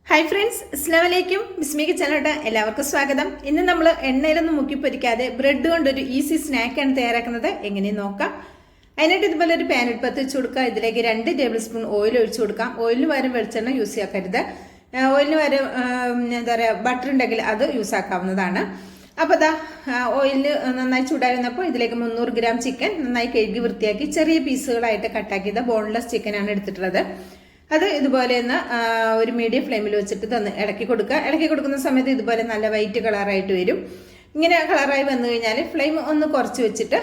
Hi friends, അസ്സലാമു അലൈക്കും. ബിസ്മിക്ക് ചാനലോട്ട് എല്ലാവർക്കും സ്വാഗതം. ഇന്ന് നമ്മൾ എണ്ണയിലൊന്നും മുക്കി പൊരിക്കാതെ ബ്രെഡ് കൊണ്ടൊരു ഈസി സ്നാക്കാണ് തയ്യാറാക്കുന്നത്. എങ്ങനെയും നോക്കാം. അതിനായിട്ട് ഇതുപോലെ ഒരു പാൻ എടുപ്പത്ത് വെച്ച് കൊടുക്കുക. ഇതിലേക്ക് 2 ടേബിൾ സ്പൂൺ ഓയിൽ ഒഴിച്ചു കൊടുക്കാം. ഓയിലിന് പകരം വെളിച്ചെണ്ണ യൂസ് ചെയ്യാക്കരുത്. ഓയിലിന് പകരം എന്താ പറയുക, ബട്ടർ ഉണ്ടെങ്കിൽ അത് യൂസ് ആക്കാവുന്നതാണ്. അപ്പോൾ അതാ ഓയിലിൽ നന്നായി ചൂടായി വന്നപ്പോൾ ഇതിലേക്ക് 300 ഗ്രാം ചിക്കൻ നന്നായി കഴുകി വൃത്തിയാക്കി ചെറിയ പീസുകളായിട്ട് കട്ടാക്കിയത് ബോൺലെസ് ചിക്കനാണ് എടുത്തിട്ടുള്ളത്. അത് ഇതുപോലെ ഒന്ന് ഒരു മീഡിയം ഫ്ലെയിമിൽ വെച്ചിട്ട് ഇളക്കി കൊടുക്കുക. ഇളക്കി കൊടുക്കുന്ന സമയത്ത് ഇതുപോലെ നല്ല വൈറ്റ് കളറായിട്ട് വരും. ഇങ്ങനെ കളറായി വന്നു കഴിഞ്ഞാൽ ഫ്ലെയിം ഒന്ന് കുറച്ച് വെച്ചിട്ട്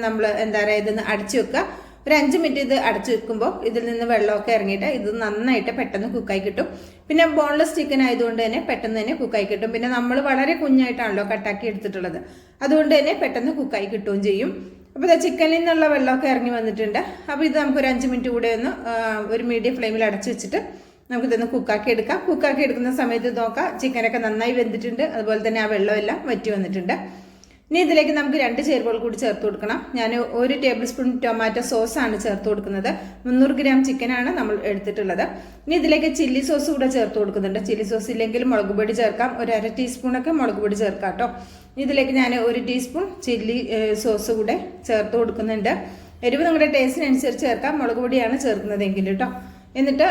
നമ്മൾ എന്താ പറയുക, ഇതൊന്ന് അടച്ചു വെക്കുക. ഒരു 5 മിനിറ്റ് ഇത് അടച്ചു വെക്കുമ്പോൾ ഇതിൽ നിന്ന് വെള്ളമൊക്കെ ഇറങ്ങിയിട്ട് ഇത് നന്നായിട്ട് പെട്ടെന്ന് കുക്കായി കിട്ടും. പിന്നെ ബോൺലെസ് ചിക്കൻ ആയതുകൊണ്ട് തന്നെ പെട്ടെന്ന് തന്നെ കുക്കായി കിട്ടും. പിന്നെ നമ്മൾ വളരെ കുഞ്ഞായിട്ടാണല്ലോ കട്ടാക്കി എടുത്തിട്ടുള്ളത്, അതുകൊണ്ട് തന്നെ പെട്ടെന്ന് കുക്കായി കിട്ടുകയും ചെയ്യും. അപ്പോൾ ഇത് ചിക്കനിൽ നിന്നുള്ള വെള്ളമൊക്കെ ഇറങ്ങി വന്നിട്ടുണ്ട്. അപ്പോൾ ഇത് നമുക്കൊരു 5 മിനിറ്റ് കൂടെ ഒന്ന് ഒരു മീഡിയം ഫ്ലെയിമിൽ അടച്ചു വെച്ചിട്ട് നമുക്കിതൊന്ന് കുക്കാക്കി എടുക്കാം. കുക്കാക്കി എടുക്കുന്ന സമയത്ത് നോക്കാം, ചിക്കനൊക്കെ നന്നായി വെന്തിട്ടുണ്ട്, അതുപോലെ തന്നെ ആ വെള്ളമെല്ലാം വറ്റി വന്നിട്ടുണ്ട്. ഇനി ഇതിലേക്ക് നമുക്ക് 2 ചേരുവകൾ കൂടി ചേർത്ത് കൊടുക്കണം. ഞാൻ 1 ടേബിൾ സ്പൂൺ ടൊമാറ്റോ സോസാണ് ചേർത്ത് കൊടുക്കുന്നത്. 300 ഗ്രാം ചിക്കനാണ് നമ്മൾ എടുത്തിട്ടുള്ളത്. ഇനി ഇതിലേക്ക് ചില്ലി സോസ് കൂടെ ചേർത്ത് കൊടുക്കുന്നുണ്ട്. ചില്ലി സോസ് ഇല്ലെങ്കിൽ മുളക് പൊടി ചേർക്കാം. ഒരു 1/2 ടീസ്പൂണൊക്കെ മുളക് പൊടി ചേർക്കാം കേട്ടോ. ഇതിലേക്ക് ഞാൻ 1 ടീസ്പൂൺ ചില്ലി സോസ് കൂടെ ചേർത്ത് കൊടുക്കുന്നുണ്ട്. എരിവ് നിങ്ങളുടെ ടേസ്റ്റിനനുസരിച്ച് ചേർക്കാം. മുളക് പൊടിയാണ് ചേർക്കുന്നതെങ്കിൽ കേട്ടോ. എന്നിട്ട്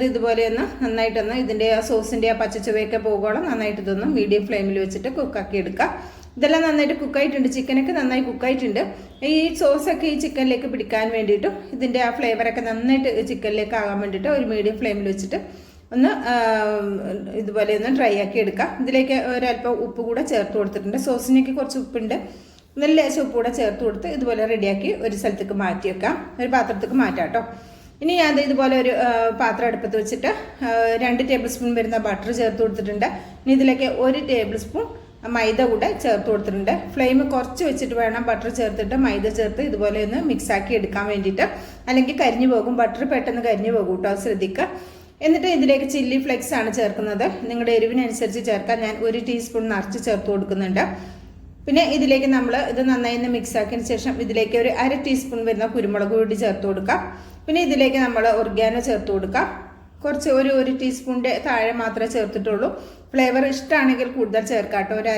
ഇതുപോലെ ഒന്ന് നന്നായിട്ടൊന്ന് ഇതിൻ്റെ ആ സോസിൻ്റെ ആ പച്ചച്ചുവയൊക്കെ പോകുകയോളം നന്നായിട്ട് ഇതൊന്ന് മീഡിയം ഫ്ലെയിമിൽ വെച്ചിട്ട് കുക്കാക്കി എടുക്കാം. ഇതെല്ലാം നന്നായിട്ട് കുക്കായിട്ടുണ്ട്, ചിക്കനൊക്കെ നന്നായി കുക്കായിട്ടുണ്ട്. ഈ സോസൊക്കെ ഈ ചിക്കനിലേക്ക് പിടിക്കാൻ വേണ്ടിയിട്ടും ഇതിൻ്റെ ആ ഫ്ലേവറൊക്കെ നന്നായിട്ട് ചിക്കനിലേക്ക് ആകാൻ വേണ്ടിയിട്ട് ഒരു മീഡിയം ഫ്ലെയിമിൽ വെച്ചിട്ട് ഒന്ന് ഇതുപോലെ ഒന്ന് ഡ്രൈ ആക്കി എടുക്കാം. ഇതിലേക്ക് ഒരല്പം ഉപ്പ് കൂടെ ചേർത്ത് കൊടുത്തിട്ടുണ്ട്. സോസിനൊക്കെ കുറച്ച് ഉപ്പുണ്ട്, നല്ല ലേശം ഉപ്പ് കൂടെ ചേർത്ത് കൊടുത്ത് ഇതുപോലെ റെഡിയാക്കി ഒരു സ്ഥലത്തേക്ക് മാറ്റി വെക്കാം, ഒരു പാത്രത്തേക്ക് മാറ്റാം കേട്ടോ. ഇനി ഞാൻ ഇതുപോലെ ഒരു പാത്രം അടുപ്പത്ത് വെച്ചിട്ട് 2 ടേബിൾ സ്പൂൺ വരുന്ന ബട്ടർ ചേർത്ത് കൊടുത്തിട്ടുണ്ട്. ഇനി ഇതിലേക്ക് 1 ടേബിൾ സ്പൂൺ മൈദ കൂടെ ചേർത്ത് കൊടുത്തിട്ടുണ്ട്. ഫ്ലെയിം കുറച്ച് വെച്ചിട്ട് വേണം ബട്ടർ ചേർത്തിട്ട് മൈദ ചേർത്ത് ഇതുപോലെ ഒന്ന് മിക്സാക്കി എടുക്കാൻ വേണ്ടിയിട്ട്, അല്ലെങ്കിൽ കരിഞ്ഞു പോകും. ബട്ടർ പെട്ടെന്ന് കരിഞ്ഞു പോകും കേട്ടോ, ശ്രദ്ധിക്കുക. എന്നിട്ട് ഇതിലേക്ക് ചില്ലി ഫ്ലെക്സ് ആണ് ചേർക്കുന്നത്. നിങ്ങളുടെ എരിവിനനുസരിച്ച് ചേർക്കാൻ ഞാൻ 1 ടീസ്പൂൺ നിറച്ച് ചേർത്ത് കൊടുക്കുന്നുണ്ട്. പിന്നെ ഇതിലേക്ക് നമ്മൾ ഇത് നന്നായി ഒന്ന് മിക്സ് ആക്കിയതിന് ശേഷം ഇതിലേക്ക് ഒരു 1/2 ടീസ്പൂൺ വരുന്ന കുരുമുളക് പൊടി ചേർത്ത് കൊടുക്കാം. പിന്നെ ഇതിലേക്ക് നമ്മൾ ഒർഗാനോ ചേർത്ത് കൊടുക്കാം. കുറച്ച് ഒരു ടീസ്പൂണിൻ്റെ താഴെ മാത്രമേ ചേർത്തിട്ടുള്ളൂ. ഫ്ലേവർ ഇഷ്ടമാണെങ്കിൽ കൂടുതൽ ചേർക്കാം കേട്ടോ. ഒരു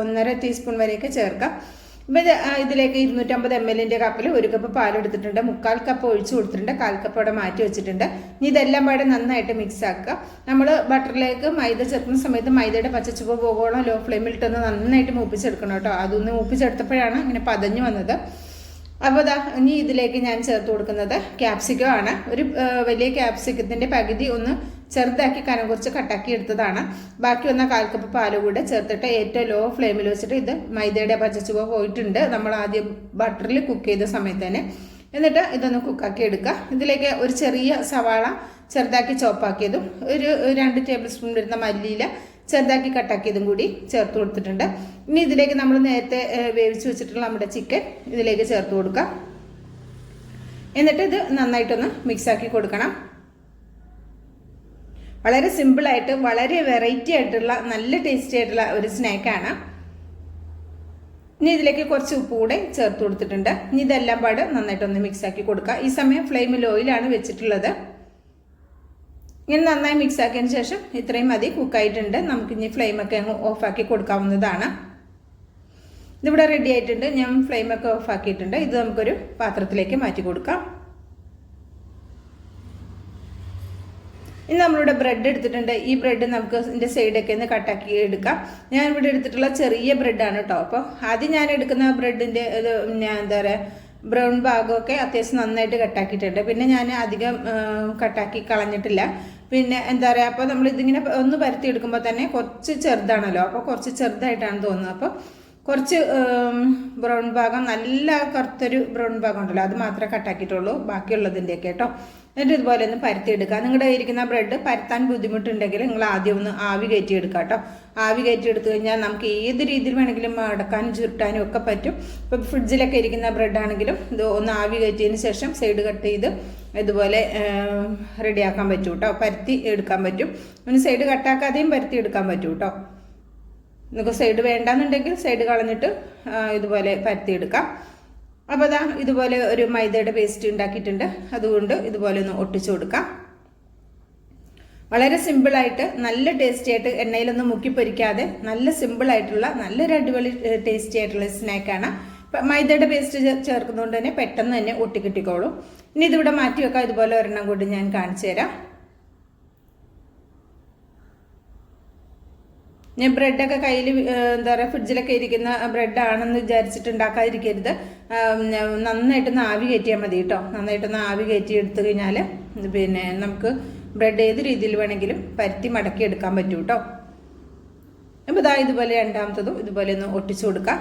1.5 ടീസ്പൂൺ വരെയൊക്കെ ചേർക്കാം. ഇപ്പം ഇതിലേക്ക് 250 ml കപ്പിൽ 1 കപ്പ് പാലെടുത്തിട്ടുണ്ട്. 1/4 കപ്പ് ഒഴിച്ചു കൊടുത്തിട്ടുണ്ട്. 1/4 കപ്പ് അവിടെ മാറ്റി വെച്ചിട്ടുണ്ട്. ഇനി ഇതെല്ലാം പാടെ നന്നായിട്ട് മിക്സ് ആക്കുക. നമ്മൾ ബട്ടറിലേക്ക് മൈദ ചേർക്കുന്ന സമയത്ത് മൈദയുടെ പച്ചച്ചുവ പോകുകയോളം ലോ ഫ്ലെയിമിലിട്ടൊന്ന് നന്നായിട്ട് മൂപ്പിച്ചെടുക്കണം കേട്ടോ. അതൊന്ന് മൂപ്പിച്ചെടുത്തപ്പോഴാണ് ഇങ്ങനെ പതഞ്ഞു വന്നത്. അപ്പോൾ ഇനി ഇതിലേക്ക് ഞാൻ ചേർത്ത് കൊടുക്കുന്നത് ക്യാപ്സിക്കം ആണ്. ഒരു വലിയ ക്യാപ്സിക്കത്തിൻ്റെ പകുതി ഒന്ന് ചെറുതാക്കി കനം കുറച്ച് കട്ടാക്കി എടുത്തതാണ്. ബാക്കി വന്ന 1/4 കപ്പ് പാല് കൂടെ ചേർത്തിട്ട് ഏറ്റവും ലോ ഫ്ലെയിമിൽ വെച്ചിട്ട് ഇത് മൈദയുടെ പച്ചച്ചുവ പോയിട്ടുണ്ട് നമ്മൾ ആദ്യം ബട്ടറിൽ കുക്ക് ചെയ്ത സമയത്ത് തന്നെ. എന്നിട്ട് ഇതൊന്ന് കുക്കാക്കി എടുക്കുക. ഇതിലേക്ക് ഒരു ചെറിയ സവാള ചെറുതാക്കി ചോപ്പാക്കിയതും ഒരു 2 ടേബിൾ സ്പൂൺ വരുന്ന മല്ലിയില ചെറുതാക്കി കട്ടാക്കിയതും കൂടി ചേർത്ത് കൊടുത്തിട്ടുണ്ട്. ഇനി ഇതിലേക്ക് നമ്മൾ നേരത്തെ വേവിച്ച് വെച്ചിട്ടുള്ള നമ്മുടെ ചിക്കൻ ഇതിലേക്ക് ചേർത്ത് കൊടുക്കാം. എന്നിട്ട് ഇത് നന്നായിട്ടൊന്ന് മിക്സാക്കി കൊടുക്കണം. വളരെ സിമ്പിളായിട്ട് വളരെ വെറൈറ്റി ആയിട്ടുള്ള നല്ല ടേസ്റ്റി ആയിട്ടുള്ള ഒരു സ്നാക്കാണ്. ഇനി ഇതിലേക്ക് കുറച്ച് ഉപ്പ് കൂടെ ചേർത്ത് കൊടുത്തിട്ടുണ്ട്. ഇനി ഇതെല്ലാം പാട് നന്നായിട്ടൊന്ന് മിക്സാക്കി കൊടുക്കുക. ഈ സമയം ഫ്ലെയിമിൽ ഓയിലാണ് വെച്ചിട്ടുള്ളത്. ഇങ്ങനെ നന്നായി മിക്സ് ആക്കിയതിന് ശേഷം ഇത്രയും മതി, കുക്കായിട്ടുണ്ട്. നമുക്കിനി ഫ്ലെയിമൊക്കെ അങ്ങ് ഓഫാക്കി കൊടുക്കാവുന്നതാണ്. ഇതിവിടെ റെഡി ആയിട്ടുണ്ട്. ഞാൻ ഫ്ലെയിമൊക്കെ ഓഫാക്കിയിട്ടുണ്ട്. ഇത് നമുക്കൊരു പാത്രത്തിലേക്ക് മാറ്റി കൊടുക്കാം. ഇനി നമ്മളിവിടെ ബ്രെഡ് എടുത്തിട്ടുണ്ട്. ഈ ബ്രെഡ് നമുക്ക് ഇതിൻ്റെ സൈഡൊക്കെ ഒന്ന് കട്ടാക്കി എടുക്കാം. ഞാൻ ഇവിടെ എടുത്തിട്ടുള്ള ചെറിയ ബ്രെഡാണ് കേട്ടോ. അപ്പോൾ ആദ്യം ഞാൻ എടുക്കുന്ന ബ്രെഡിൻ്റെ ഇത് ഞാൻ എന്താ പറയുക, ബ്രൗൺ ഭാഗമൊക്കെ അത്യാവശ്യം നന്നായിട്ട് കട്ടാക്കിയിട്ടുണ്ട്. പിന്നെ ഞാൻ അധികം കട്ടാക്കി കളഞ്ഞിട്ടില്ല. പിന്നെ എന്താ പറയുക, അപ്പോൾ നമ്മളിതിങ്ങനെ ഒന്ന് പരത്തി എടുക്കുമ്പോൾ തന്നെ കുറച്ച് ചെറുതാണല്ലോ, അപ്പോൾ കുറച്ച് ചെറുതായിട്ടാണ് തോന്നുന്നത്. അപ്പോൾ കുറച്ച് ബ്രൗൺ ഭാഗം, നല്ല കറുത്തൊരു ബ്രൗൺ ഭാഗം ഉണ്ടല്ലോ, അത് മാത്രമേ കട്ടാക്കിയിട്ടുള്ളൂ. ബാക്കിയുള്ളതിൻ്റെയൊക്കെ കേട്ടോ. എന്നിട്ട് ഇതുപോലെ ഒന്ന് പരത്തിയെടുക്കുക. നിങ്ങളുടെ ഇരിക്കുന്ന ബ്രെഡ് പരത്താൻ ബുദ്ധിമുട്ടുണ്ടെങ്കിൽ നിങ്ങൾ ആദ്യം ഒന്ന് ആവി കയറ്റിയെടുക്കുക കേട്ടോ. ആവി കയറ്റിയെടുത്തു കഴിഞ്ഞാൽ നമുക്ക് ഏത് രീതിയിൽ വേണമെങ്കിലും അടക്കാനും ചുരുട്ടാനും ഒക്കെ പറ്റും. ഇപ്പോൾ ഫ്രിഡ്ജിലൊക്കെ ഇരിക്കുന്ന ബ്രെഡാണെങ്കിലും ഇത് ഒന്ന് ആവി കയറ്റിയതിന് ശേഷം സൈഡ് കട്ട് ചെയ്ത് ഇതുപോലെ റെഡിയാക്കാൻ പറ്റും കേട്ടോ. പരത്തി എടുക്കാൻ പറ്റും. പിന്നെ സൈഡ് കട്ടാക്കാതെയും പരത്തി എടുക്കാൻ പറ്റും കേട്ടോ. നിങ്ങൾക്ക് സൈഡ് വേണ്ടാന്നുണ്ടെങ്കിൽ സൈഡ് കളഞ്ഞിട്ട് ഇതുപോലെ പരത്തിയെടുക്കാം. അപ്പോൾ ഇതുപോലെ ഒരു മൈദയുടെ പേസ്റ്റ് ഉണ്ടാക്കിയിട്ടുണ്ട്. അതുകൊണ്ട് ഇതുപോലെ ഒന്ന് ഒട്ടിച്ചു കൊടുക്കാം. വളരെ സിമ്പിളായിട്ട് നല്ല ടേസ്റ്റി ആയിട്ട് എണ്ണയിലൊന്നും മുക്കി പൊരിക്കാതെ നല്ല സിമ്പിളായിട്ടുള്ള നല്ലൊരു അടിപൊളി ടേസ്റ്റി ആയിട്ടുള്ള സ്നാക്കാണ്. മൈദയുടെ പേസ്റ്റ് ചേർക്കുന്നതുകൊണ്ട് തന്നെ പെട്ടെന്ന് തന്നെ ഒട്ടിക്കിട്ടിക്കോളും. ഇനി ഇതിവിടെ മാറ്റി വെക്കാം. ഇതുപോലെ ഒരെണ്ണം കൂടി ഞാൻ കാണിച്ചു തരാം. ഞാൻ ബ്രെഡൊക്കെ കയ്യിൽ എന്താ പറയുക ഫ്രിഡ്ജിലൊക്കെ ഇരിക്കുന്ന ബ്രെഡാണെന്ന് വിചാരിച്ചിട്ട് ഉണ്ടാക്കാതിരിക്കരുത്. നന്നായിട്ടൊന്ന് ആവി കയറ്റിയാൽ മതി കേട്ടോ. നന്നായിട്ടൊന്ന് ആവി കയറ്റി എടുത്തു കഴിഞ്ഞാൽ പിന്നെ നമുക്ക് ബ്രെഡ് ഏത് രീതിയിൽ വേണമെങ്കിലും പരത്തി മടക്കി എടുക്കാൻ പറ്റും കേട്ടോ. അപ്പോൾ ഇതാ ഇതുപോലെ രണ്ടാമത്തതും ഇതുപോലെ ഒന്ന് ഒട്ടിച്ചു കൊടുക്കാം.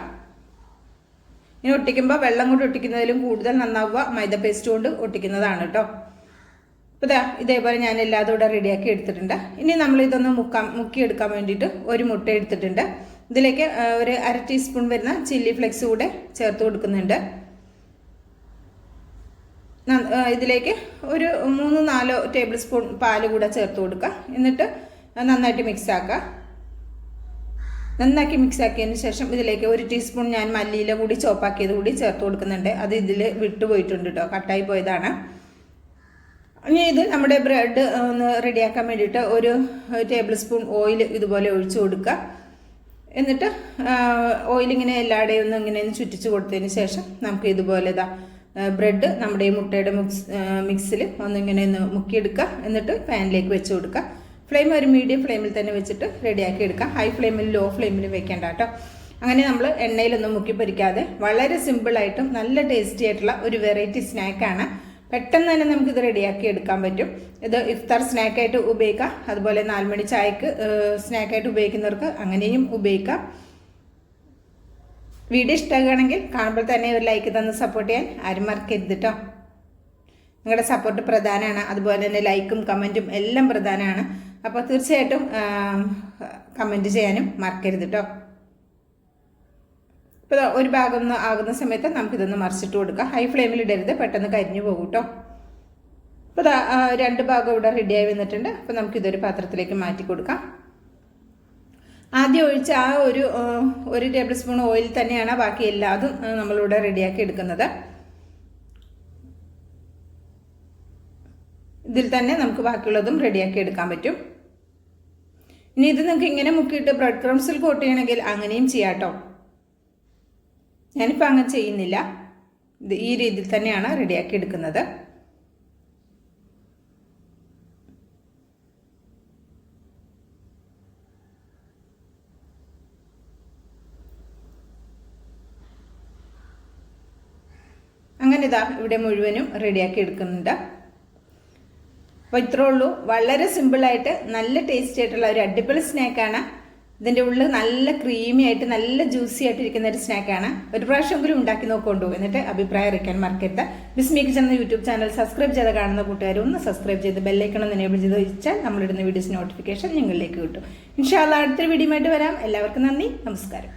ഇനി ഒട്ടിക്കുമ്പോൾ വെള്ളം കൊണ്ട് ഒട്ടിക്കുന്നതിലും കൂടുതൽ നന്നാവുക മൈദ പേസ്റ്റ് കൊണ്ട് ഒട്ടിക്കുന്നതാണ് കേട്ടോ. അപ്പോൾ ഇതാ ഇതേപോലെ ഞാൻ എല്ലാതും ഇവിടെ റെഡിയാക്കി എടുത്തിട്ടുണ്ട്. ഇനി നമ്മൾ ഇതൊന്ന് മുക്കിയെടുക്കാൻ വേണ്ടിയിട്ട് ഒരു മുട്ട എടുത്തിട്ടുണ്ട്. ഇതിലേക്ക് ഒരു 1/2 ടീസ്പൂൺ വരുന്ന ചില്ലി ഫ്ലെക്സ് കൂടെ ചേർത്ത് കൊടുക്കുന്നുണ്ട്. ഇതിലേക്ക് ഒരു 3-4 ടേബിൾ സ്പൂൺ പാല് കൂടെ ചേർത്ത് കൊടുക്കുക. എന്നിട്ട് നന്നായിട്ട് മിക്സ് ആക്കുക. നന്നാക്കി മിക്സ് ആക്കിയതിന് ശേഷം ഇതിലേക്ക് 1 ടീസ്പൂൺ ഞാൻ മല്ലിയില കൂടി ചോപ്പാക്കിയത് കൂടി ചേർത്ത് കൊടുക്കുന്നുണ്ട്. അത് ഇതിൽ വിട്ടുപോയിട്ടുണ്ട് കേട്ടോ, കട്ടായി പോയതാണ്. ഇനി ഇത് നമ്മുടെ ബ്രെഡ് ഒന്ന് റെഡിയാക്കാൻ വേണ്ടിയിട്ട് ഒരു ടേബിൾ സ്പൂൺ ഓയിൽ ഇതുപോലെ ഒഴിച്ചു കൊടുക്കുക. എന്നിട്ട് ഓയിലിങ്ങനെ എല്ലായിടെയും ഒന്ന് ഇങ്ങനെ ചുറ്റിച്ച് കൊടുത്തതിന് ശേഷം നമുക്ക് ഇതുപോലെ ബ്രെഡ് നമ്മുടെ ഈ മുട്ടയുടെ മിക്സിൽ ഒന്നിങ്ങനെ ഒന്ന് മുക്കിയെടുക്കുക. എന്നിട്ട് പാനിലേക്ക് വെച്ച് കൊടുക്കുക. ഫ്ലെയിം ഒരു മീഡിയം ഫ്ലെയിമിൽ തന്നെ വെച്ചിട്ട് റെഡിയാക്കി എടുക്കാം. ഹൈ ഫ്ലെയിമിൽ ലോ ഫ്ലെയിമിൽ വെക്കേണ്ട കേട്ടോ. അങ്ങനെ നമ്മൾ എണ്ണയിലൊന്നും മുക്കി പൊരിക്കാതെ വളരെ സിമ്പിളായിട്ടും നല്ല ടേസ്റ്റി ആയിട്ടുള്ള ഒരു വെറൈറ്റി സ്നാക്കാണ്. പെട്ടെന്ന് തന്നെ നമുക്കിത് റെഡിയാക്കി എടുക്കാൻ പറ്റും. ഇത് ഇഫ്താർ സ്നാക്കായിട്ട് ഉപയോഗിക്കാം. അതുപോലെ 4 മണി ചായക്ക് സ്നാക്കായിട്ട് ഉപയോഗിക്കുന്നവർക്ക് അങ്ങനെയും ഉപയോഗിക്കാം. വീഡിയോ ഇഷ്ടമാകുകയാണെങ്കിൽ കാണുമ്പോൾ തന്നെ ഒരു ലൈക്ക് തന്ന് സപ്പോർട്ട് ചെയ്യാൻ ആരും മറക്കരുത് കേട്ടോ. നിങ്ങളുടെ സപ്പോർട്ട് പ്രധാനമാണ്. അതുപോലെ തന്നെ ലൈക്കും കമൻറ്റും എല്ലാം പ്രധാനമാണ്. അപ്പോൾ തീർച്ചയായിട്ടും കമൻറ്റ് ചെയ്യാനും മറക്കരുത് കേട്ടോ. ഇപ്പോൾ ഒരു ഭാഗം ഒന്ന് ആകുന്ന സമയത്ത് നമുക്കിതൊന്ന് മറിച്ചിട്ട് കൊടുക്കാം. ഹൈ ഫ്ലെയിമിൽ ഇടരുത്, പെട്ടെന്ന് കരിഞ്ഞു പോകും കേട്ടോ. അപ്പോൾ 2 ഭാഗം ഇവിടെ റെഡിയായി വന്നിട്ടുണ്ട്. അപ്പോൾ നമുക്കിതൊരു പാത്രത്തിലേക്ക് മാറ്റി കൊടുക്കാം. ആദ്യം ഒഴിച്ച ആ ഒരു ടേബിൾ സ്പൂൺ ഓയിൽ തന്നെയാണ് ബാക്കി എല്ലാതും നമ്മളിവിടെ റെഡിയാക്കി എടുക്കുന്നത്. ഇതിൽ തന്നെ നമുക്ക് ബാക്കിയുള്ളതും റെഡിയാക്കി എടുക്കാൻ പറ്റും. ഇനി ഇത് നിങ്ങൾക്ക് ഇങ്ങനെ മുക്കിയിട്ട് ബ്രെഡ് ക്രംസിൽ കോട്ട് ചെയ്യണമെങ്കിൽ അങ്ങനെയും ചെയ്യാം കേട്ടോ. ഞാനിപ്പോൾ അങ്ങനെ ചെയ്യുന്നില്ല. ഇത് ഈ രീതിയിൽ തന്നെയാണ് റെഡിയാക്കി എടുക്കുന്നത്. അങ്ങനെ ഇതാ ഇവിടെ മുഴുവനും റെഡിയാക്കി എടുക്കുന്നുണ്ട്. അപ്പോൾ ഇത്രേ ഉള്ളൂ. വളരെ സിമ്പിളായിട്ട് നല്ല ടേസ്റ്റി ആയിട്ടുള്ള ഒരു അടിപൊളി സ്നാക്കാണ്. ഇതിൻ്റെ ഉള്ളിൽ നല്ല ക്രീമി ആയിട്ട് നല്ല ജ്യൂസി ആയിട്ടിരിക്കുന്ന ഒരു സ്നാക്കാണ്. ഒരു പ്രാവശ്യമെങ്കിലും ഉണ്ടാക്കി നോക്കൊണ്ടു. എന്നിട്ട് അഭിപ്രായം അറിയിക്കാൻ മറക്കരുത്. ബിസ്മി കിച്ചൻ എന്ന യൂട്യൂബ് ചാനൽ സബ്സ്ക്രൈബ് ചെയ്ത് കാണുന്ന കൂട്ടുകാർ ഒന്ന് സബ്സ്ക്രൈബ് ചെയ്ത് ബെല്ലൈക്കൺ ഒന്ന് എനേബിൾ ചെയ്ത് വെച്ചാൽ നമ്മളിടുന്ന വീഡിയോസ് നോട്ടിഫിക്കേഷൻ നിങ്ങളിലേക്ക് കിട്ടും. ഇൻഷാ അല്ലാഹ് അടുത്തൊരു വീഡിയോ ആയിട്ട് വരാം. എല്ലാവർക്കും നന്ദി, നമസ്കാരം.